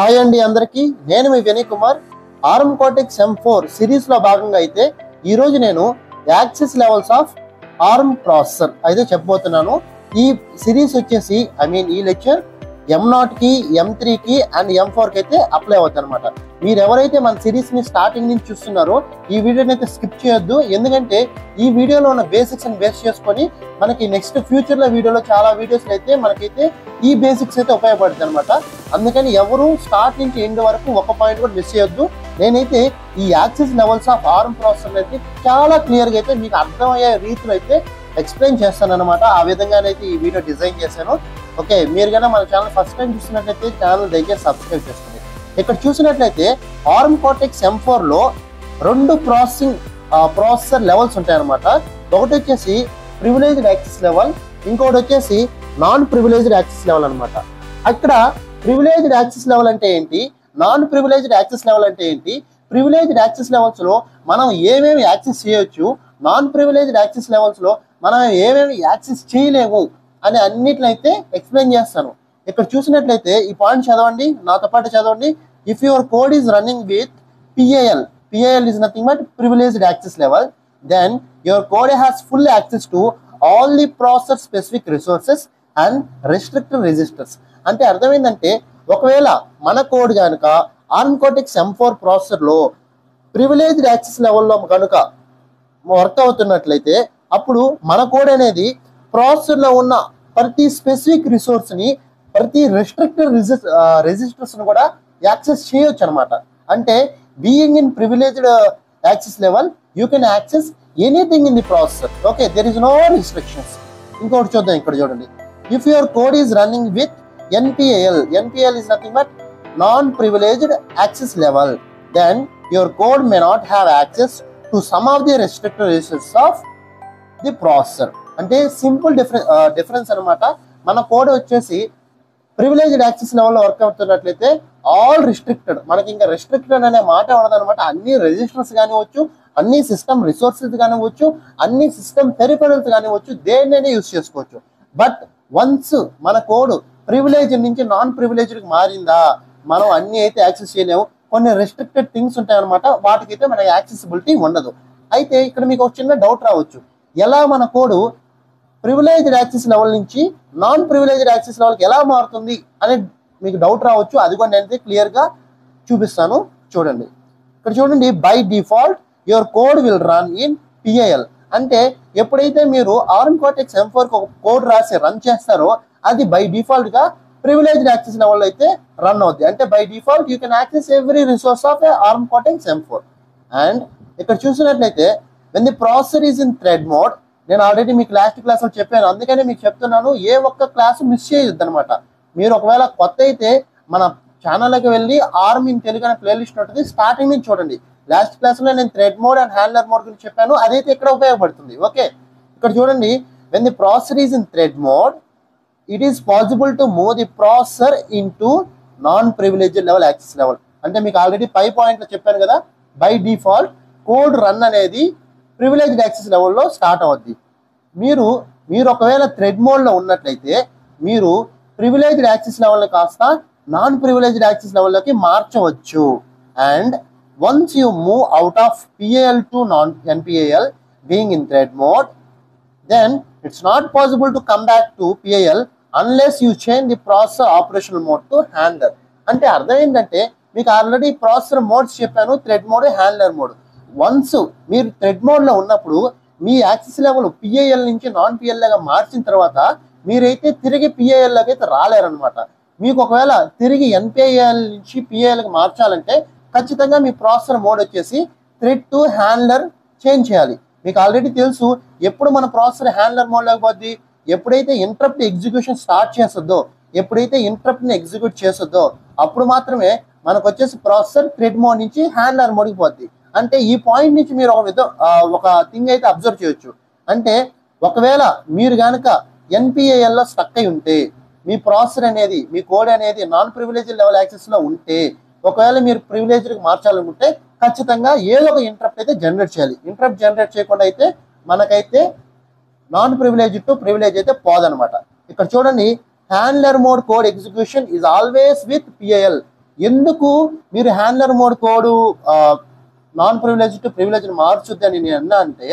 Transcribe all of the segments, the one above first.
Hi అండి అందరికీ, నేను మీ Vinay Kumar. Arm Cortex M4 series లో భాగంగా అయితే ఈ రోజు నేను access levels of Arm processor అయితే చెప్పబోతున్నాను. ఈ సిరీస్ వచ్చేసి ఈ లెక్చర్ M0 కి, M3 కి అండ్ M4 కి అయితే అప్లై అవుతుంది అనమాట. మీరు ఎవరైతే మన సిరీస్ ని స్టార్టింగ్ నుంచి చూస్తున్నారో ఈ వీడియోని అయితే స్కిప్ చేయొద్దు. ఎందుకంటే ఈ వీడియోలో ఉన్న బేసిక్స్ ని బేస్ చేసుకొని మనకి నెక్స్ట్ ఫ్యూచర్ లో వీడియోలో చాలా వీడియోస్ అయితే మనకైతే ఈ బేసిక్స్ అయితే ఉపయోగపడుతుంది అనమాట. అందుకని ఎవరు స్టార్ట్ నుంచి ఎండ్ వరకు ఒక పాయింట్ కూడా మిస్ చేయొద్దు. నేనైతే ఈ access levels of Arm processor అయితే చాలా క్లియర్ గా అయితే మీకు అర్థమయ్యే రీతిలో అయితే ఎక్స్ప్లెయిన్ చేస్తాను అనమాట. ఆ విధంగానైతే ఈ వీడియో డిజైన్ చేశాను. ఓకే, మీరు కన్నా మన ఛానల్ ఫస్ట్ టైం చూసినట్లయితే ఛానల్ దయచేసి సబ్స్క్రైబ్ చేసుకోండి. ఇక్కడ చూసినట్లయితే ఆర్మ్ కార్టెక్స్ M4 లో రెండు ప్రాసెసర్ లెవెల్స్ ఉంటాయి అనమాట. ఒకటి వచ్చేసి ప్రివిలేజ్డ్ యాక్సెస్ లెవెల్, ఇంకొకటి వచ్చేసి నాన్ ప్రివిలేజ్డ్ యాక్సెస్ లెవెల్ అనమాట. అక్కడ ప్రివిలేజ్డ్ యాక్సెస్ లెవెల్ అంటే ఏంటి, నాన్ ప్రివిలేజ్డ్ యాక్సెస్ లెవెల్ అంటే ఏంటి, ప్రివిలేజ్డ్ యాక్సెస్ లెవెల్స్ లో మనం ఏమేమి యాక్సెస్ చేయొచ్చు, నాన్ ప్రివిలేజ్డ్ యాక్సెస్ లెవెల్స్ లో మనం ఏమేమి యాక్సెస్ చేయలేము అని అన్నిటినైతే ఎక్స్ప్లెయిన్ చేస్తాను. ఇక్కడ చూసినట్లయితే ఈ పాయింట్ చదవండి, నాతో పాటు చదవండి. If your code is running with PAL is nothing but privileged access level, then your code has full access to all the processor specific resources and restricted registers. అంటే అర్థమైందంటే ఒకవేళ మన కోడ్ కనుక ఆర్మ్ కార్టెక్స్ M4 ప్రాసెసర్లో privileged access లెవెల్లో కనుక work అవుతున్నట్లయితే అప్పుడు మన కోడ్ అనేది ప్రాసెసర్లో ఉన్న ప్రతి స్పెసిఫిక్ రిసోర్స్ని, ప్రతి రెస్ట్రిక్టెడ్ రెజిస్టర్స్ని కూడా యాక్సెస్ చేయొచ్చు అనమాట. అంటే being in privileged access level you can access anything in the processor. Okay, there is no restrictions. ఇంకోటి చూద్దాం, ఇక్కడ చూడండి. If your code is running with NPAL is nothing but non-privileged access level, then your code may not have access to some of the restricted resources of the processor. అంటే simple difference అనమాట. మన code వచ్చేసి privileged access లెవెల్లో work అవుతున్నట్లయితే all restricted, మనకి ఇంకా restricted అనే మాట ఉండదు అనమాట. అన్ని రిజిస్టర్స్ కానివచ్చు, అన్ని సిస్టమ్ రిసోర్సెస్ కానివచ్చు, అన్ని సిస్టమ్ పెరిఫెరల్స్ కానివచ్చు, దేన్నైనా యూజ్ చేసుకోవచ్చు. బట్ వన్స్ మన కోడ్ ప్రివిలేజ్ నుంచి నాన్ ప్రివిలేజ్డ్కి మారిందా, మనం అన్ని అయితే యాక్సెస్ చేయలేము. కొన్ని రెస్ట్రిక్టెడ్ థింగ్స్ ఉంటాయి అనమాట, వాటికైతే మన యాక్సెసిబిలిటీ ఉండదు. అయితే ఇక్కడ మీకు ఒక చిన్న డౌట్ రావచ్చు, ఎలా మన కోడ్ ప్రివిలేజ్డ్ యాక్సెస్ లెవెల్ నుంచి నాన్ ప్రివిలేజ్డ్ యాక్సెస్ లెవెల్కి ఎలా మారుతుంది అనే మీకు డౌట్ రావచ్చు. అది కూడా నేనైతే క్లియర్గా చూపిస్తాను. చూడండి, ఇక్కడ చూడండి. By default your code will run in PAL. అంటే ఎప్పుడైతే మీరు ఆర్మ్ కార్టెక్స్ M4 ఒక కోడ్ రాసి రన్ చేస్తారో అది బై డిఫాల్ట్ గా ప్రివిలేజ్డ్ యాక్సెస్ లెవెల్ అయితే రన్ అవుద్ది. అంటే by default you can access every resource of arm Cortex M4. And ఇక్కడ చూసినట్లయితే when the processor is in thread mode, నేను ఆల్రెడీ మీకు లాస్ట్ క్లాస్లో చెప్పాను, అందుకనే మీకు చెప్తున్నాను, ఏ ఒక్క క్లాసు మిస్ చేయొద్దు అనమాట. మీరు ఒకవేళ కొత్త అయితే మన ఛానల్కి వెళ్ళి ఆర్మ్ ఇన్ తెలుగు అనే ప్లేలిస్ట్ ఉంటుంది, స్టార్టింగ్ నుంచి చూడండి. లాస్ట్ క్లాస్లో నేను thread mode and handler mode గురించి చెప్పాను, అదైతే ఇక్కడ ఉపయోగపడుతుంది. ఓకే, ఇక్కడ చూడండి. When the processor is in thread mode it is possible to move the processor into non-privileged level access level. అంటే మీకు ఆల్రెడీ పై పాయింట్లో చెప్పాను కదా, బై డిఫాల్ట్ కోడ్ రన్ అనేది ప్రివిలేజ్డ్ యాక్సెస్ లెవెల్లో స్టార్ట్ అవుద్ది. మీరు ఒకవేళ థ్రెడ్ మోడ్లో ఉన్నట్లయితే మీరు ప్రివిలేజ్డ్ యాక్సెస్ లెవెల్ని కాస్త నాన్ ప్రివిలేజ్డ్ యాక్సెస్ లెవెల్లోకి మార్చవచ్చు. And once you move out of PAL to NPAL being in thread mode, then it's not possible to come back to PAL unless you change the processor operational mode to handler. అంటే అర్థం ఏంటంటే మీకు already processor modes చెప్పాను, thread mode, handler mode. Once మీరు thread మోడ్లో ఉన్నప్పుడు మీ access level PAL నుంచి non PAL లాగా మార్చిన తర్వాత మీరైతే తిరిగి PAL లాగా అయితే రాలేరనమాట. మీకు ఒకవేళ తిరిగి NPAL నుంచి PALకి మార్చాలంటే ఖచ్చితంగా మీ ప్రాసెసర్ మోడ్ వచ్చేసి థ్రెడ్ టు హ్యాండ్లర్ చేంజ్ చేయాలి. మీకు ఆల్రెడీ తెలుసు, ఎప్పుడు మన ప్రాసెసర్ హ్యాండ్లర్ మోడ్ లేకపోద్ది, ఎప్పుడైతే ఇంటరప్ట్ ఎగ్జిక్యూషన్ స్టార్ట్ చేస్తుందో, ఎప్పుడైతే ఇంటరప్ట్ని ఎగ్జిక్యూట్ చేస్తుందో అప్పుడు మాత్రమే మనకు వచ్చేసి ప్రాసెసర్ థ్రెడ్ మోడ్ నుంచి హ్యాండ్లర్ మోడ్కి పోద్ది. అంటే ఈ పాయింట్ నుంచి మీరు ఒక థింగ్ అయితే అబ్జర్వ్ చేయొచ్చు. అంటే ఒకవేళ మీరు కనుక NPALలో స్టక్ అయి ఉంటే, మీ ప్రాసెసర్ అనేది, మీ కోడ్ అనేది నాన్ ప్రివిలేజ్డ్ లెవెల్ యాక్సెస్లో ఉంటే, ఒకవేళ మీరు ప్రివిలేజ్డ్కి మార్చాలనుకుంటే ఖచ్చితంగా ఏదో ఒక ఇంటరప్ట్ అయితే జనరేట్ చేయాలి. ఇంటరప్ట్ జనరేట్ చేయకుండా అయితే మనకైతే నాన్ ప్రివిలేజ్ టు ప్రివిలేజ్ అయితే పోదనమాట. ఇక్కడ చూడండి, handler mode code execution is always with PAL. ఎందుకు మీరు handler mode code non privilege to privilege మార్చుద్ది అని నేను అన్నా అంటే,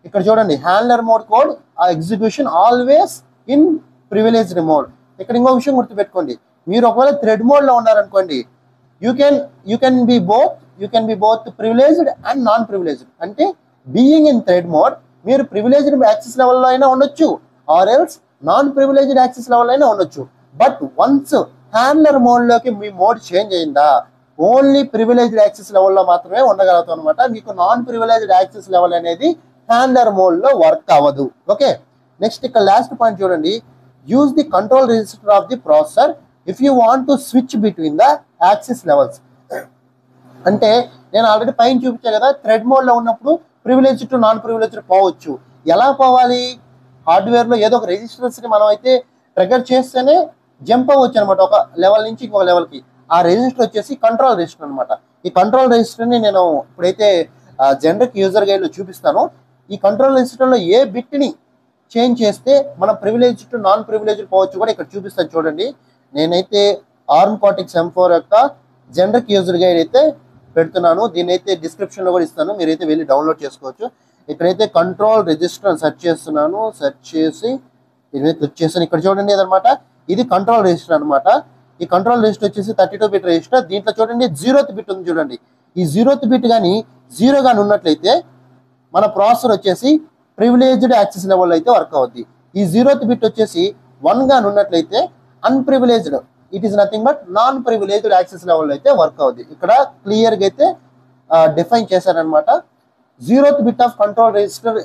ఇక్కడ చూడండి హ్యాండ్లర్ మోడ్ కోడ్ ఆ execution always in privileged mode. ఇక్కడ ఇంకో విషయం గుర్తుపెట్టుకోండి, మీరు ఒకవేళ థ్రెడ్ మోడ్ లో ఉన్నారనుకోండి, you can be both privileged and non privileged. అంటే బీయింగ్ ఇన్ థ్రెడ్ మోడ్ మీరు ప్రివిలేజ్డ్ యాక్సెస్ లెవెల్లో అయినా ఉండొచ్చు, or else non privileged access level అయినా ఉండొచ్చు. బట్ వన్స్ హ్యాండ్లర్ మోడ్ లోకి మీ మోడ్ చేంజ్ అయిందా, ఓన్లీ ప్రివిలేజ్డ్ యాక్సెస్ లెవెల్లో మాత్రమే ఉండగలుగుతాం అనమాట. మీకు నాన్ ప్రివిలేజ్డ్ యాక్సెస్ లెవెల్ అనేది హ్యాండ్లర్ మోడ్ లో వర్క్ అవ్వదు. ఓకే, నెక్స్ట్ ఇక్కడ లాస్ట్ పాయింట్ చూడండి, use the control register of the processor if you want to switch between the access levels. అంటే నేను ఆల్రెడీ పైన చూపించా కదా, థ్రెడ్ మోడ్ లో ఉన్నప్పుడు ప్రివిలేజ్ టు నాన్ ప్రివిలేజ్ పోవచ్చు. ఎలా పోవాలి, హార్డ్వేర్ లో ఏదో ఒక రెజిస్టర్స్ ని మనం అయితే ట్రిగర్ చేస్తేనే జంప్ అవ్వచ్చు అనమాట ఒక లెవెల్ నుంచి ఇంకొక లెవెల్ కి. ఆ రెజిస్టర్ వచ్చేసి కంట్రోల్ రెజిస్టర్ అనమాట. ఈ కంట్రోల్ రెజిస్టర్ ని నేను ఇప్పుడైతే జనరిక్ యూజర్ గైడ్ లో చూపిస్తాను. ఈ కంట్రోల్ రెజిస్టర్ లో ఏ బిట్ ని చేంజ్ చేస్తే మనం ప్రివిలేజ్ టు నాన్ ప్రివిలేజ్ పోవచ్చు కూడా ఇక్కడ చూపిస్తాను చూడండి. నేనైతే ఆర్మ్ కార్టెక్స్ M4 యొక్క జనరిక్ యూజర్ గైడ్ అయితే పెడుతున్నాను, దీన్ని అయితే డిస్క్రిప్షన్ లో కూడా ఇస్తాను, మీరైతే వెళ్ళి డౌన్లోడ్ చేసుకోవచ్చు. ఇక్కడైతే కంట్రోల్ రెజిస్టర్ సెర్చ్ చేస్తున్నాను, సెర్చ్ చేసి దీని క్లిక్ చేస్తాను. ఇక్కడ చూడండి అదనమాట, ఇది కంట్రోల్ రెజిస్టర్ అనమాట. ఈ కంట్రోల్ రెజిస్టర్ వచ్చేసి 32 బిట్ రెజిస్టర్. దీంట్లో చూడండి 0th బిట్ ఉంది చూడండి. ఈ 0th బిట్ కానీ 0 గాని ఉన్నట్లయితే మన ప్రాసెసర్ వచ్చేసి ప్రివిలేజ్డ్ యాక్సెస్ లెవెల్ అయితే వర్క్ అవుద్ది. ఈ 0th బిట్ వచ్చేసి 1 గాని ఉన్నట్లయితే unprivileged, it is nothing but non privileged access level అయితే వర్క్ అవుద్ది. ఇక్కడ క్లియర్ గా అయితే డిఫైన్ చేశారనమాట. 0th bit of control register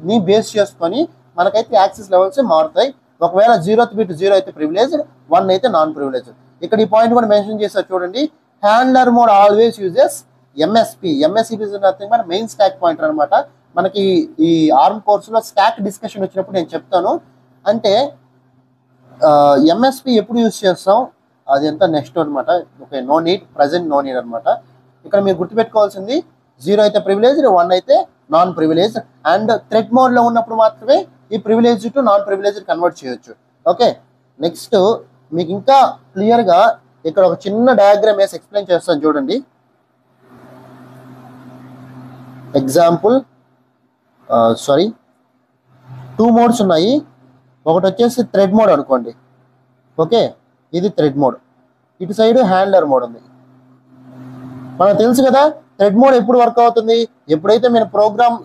ని బేస్ చేసుకొని మనకైతే యాక్సెస్ లెవెల్స్ మారుతాయి. ఒకవేళ 0th బిట్ 0 అయితే ప్రివిలేజ్డ్, 1 అయితే నాన్ ప్రివిలేజ్డ్. ఇక్కడ ఈ పాయింట్ కూడా మెన్షన్ చేస్తారు చూడండి, handler mode always uses MSP. MSP is nothing but main stack pointer అనమాట. మనకి ఈ ఆర్మ్ కోర్సులో స్టాక్ డిస్కషన్ వచ్చినప్పుడు నేను చెప్తాను. అంటే MSP ఎప్పుడు యూజ్ చేస్తాం అది ఎంత నెక్స్ట్ అనమాట. Okay, no need, present no need అనమాట. ఇక్కడ మీరు గుర్తుపెట్టుకోవాల్సింది 0 అయితే ప్రివిలేజ్డ్, 1 అయితే non privileged. And thread mode లో ఉన్నప్పుడు మాత్రమే ఈ privilege to non privilege convert చేయొచ్చు. ఓకే, నెక్స్ట్ మీకు ఇంకా క్లియర్ గా ఇక్కడ ఒక చిన్న డయాగ్రామ్ వేసి ఎక్స్ప్లెయిన్ చేస్తాను చూడండి. ఎగ్జాంపుల్, సారీ 2 మోడ్స్ ఉన్నాయి. ఒకటి వచ్చేసి థ్రెడ్ మోడ్ అనుకోండి. ఓకే, ఇది థ్రెడ్ మోడ్, ఇటు సైడ్ హ్యాండ్లర్ మోడ్ ఉంది. మనకు తెలుసు కదా థ్రెడ్ మోడ్ ఎప్పుడు వర్క్ అవుతుంది, ఎప్పుడైతే మన ప్రోగ్రామ్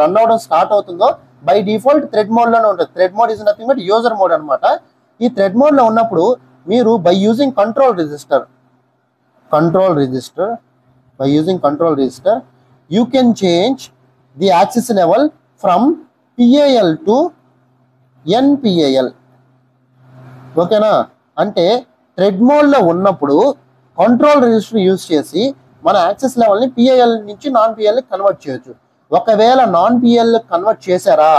రన్ అవడం స్టార్ట్ అవుతుందో బై డిఫాల్ట్ థ్రెడ్ మోడ్ లోనే ఉంటుంది. Thread mode is nothing but user mode అనమాట. ఈ థ్రెడ్ మోడ్ లో ఉన్నప్పుడు మీరు by using control register you can change the access level from PAL to NPAL. ఓకేనా, అంటే థ్రెడ్ మోడ్ లో ఉన్నప్పుడు కంట్రోల్ రిజిస్టర్ యూజ్ చేసి మన యాక్సెస్ లెవెల్ ని PAL నుంచి నాన్ PAL కన్వర్ట్ చేయొచ్చు. ఒకవేళ నాన్ PAL కన్వర్ట్ చేశారా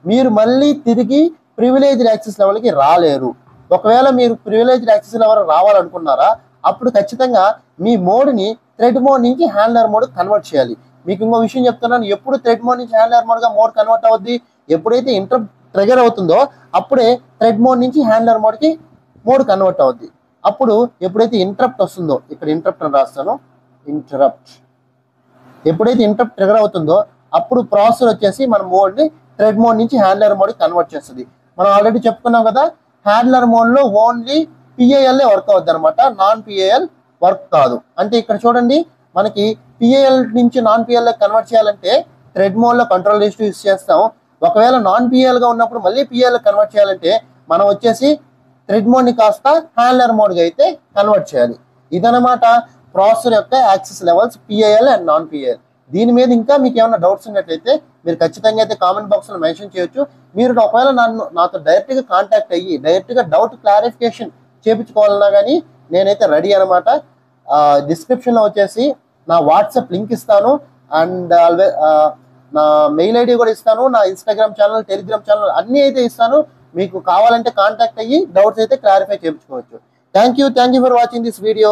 మీరు మళ్ళీ తిరిగి ప్రివిలేజ్డ్ యాక్సెస్ లెవెల్ కి రాలేరు. ఒకవేళ మీరు ప్రివిలేజ్డ్ యాక్సెస్ లెవెల్ రావాలనుకున్నారా అప్పుడు ఖచ్చితంగా మీ మోడ్ ని థ్రెడ్ మోడ్ నుంచి హ్యాండ్లర్ మోడ్ కన్వర్ట్ చేయాలి. మీకు ఇంకో విషయం చెప్తున్నాను, ఎప్పుడు థ్రెడ్ మోడ్ నుంచి హ్యాండ్లర్ మోడ్ గా మోడ్ కన్వర్ట్ అవుద్ది, ఎప్పుడైతే ఇంటరప్ట్ ట్రిగర్ అవుతుందో అప్పుడే థ్రెడ్ మోడ్ నుంచి హ్యాండ్లర్ మోడ్ కి మోడ్ కన్వర్ట్ అవుద్ది. అప్పుడు ఎప్పుడైతే ఇంటరప్ట్ వస్తుందో, ఇక్కడ ఇంటరప్ట్ అని రాస్తాను, ఎప్పుడైతే ఇంటరప్ట్ ట్రిగర్ అవుతుందో అప్పుడు ప్రాసెసర్ వచ్చేసి మన మోడ్ ని థ్రెడ్ మోడ్ నుంచి హ్యాండ్లర్ మోడ్ కి కన్వర్ట్ చేస్తుంది. మనం ఆల్రెడీ చెప్పుకున్నాం కదా, హ్యాండ్లర్ మోడ్ లో ఓన్లీ PAL వర్క్ అవుద్ది అనమాట, నాన్ PAL వర్క్ కాదు. అంటే ఇక్కడ చూడండి, మనకి PAL నుంచి నాన్ PAL కన్వర్ట్ చేయాలంటే థ్రెడ్ మోడ్ లో కంట్రోల్ రిజిస్టర్ యూజ్ చేస్తాం. ఒకవేళ నాన్ PAL గా ఉన్నప్పుడు మళ్ళీ PAL కన్వర్ట్ చేయాలంటే మనం వచ్చేసి థ్రెడ్ మోడ్ ని కాస్త హ్యాండ్లర్ మోడ్ గా అయితే కన్వర్ట్ చేయాలి. ఇదనమాట ప్రాసెసర్ యొక్క access levels PAL and non PAL. దీని మీద ఇంకా మీకు ఏమైనా డౌట్స్ ఉన్నట్లయితే మీరు ఖచ్చితంగా అయితే కామెంట్ బాక్స్ లో మెన్షన్ చేయొచ్చు. మీరు ఒకవేళ నాతో డైరెక్ట్ గా కాంటాక్ట్ అయ్యి డైరెక్ట్ గా డౌట్ క్లారిఫికేషన్ చేయించుకోవాలన్నా కానీ నేనైతే రెడీ అనమాట. డిస్క్రిప్షన్ లో వచ్చేసి నా వాట్సాప్ లింక్ ఇస్తాను, అండ్ నా మెయిల్ ఐడి కూడా ఇస్తాను, నా ఇన్స్టాగ్రామ్ ఛానల్, టెలిగ్రామ్ ఛానల్ అన్ని అయితే ఇస్తాను. మీకు కావాలంటే కాంటాక్ట్ అయ్యి డౌట్స్ అయితే క్లారిఫై చేయించుకోవచ్చు. Thank you for watching this video.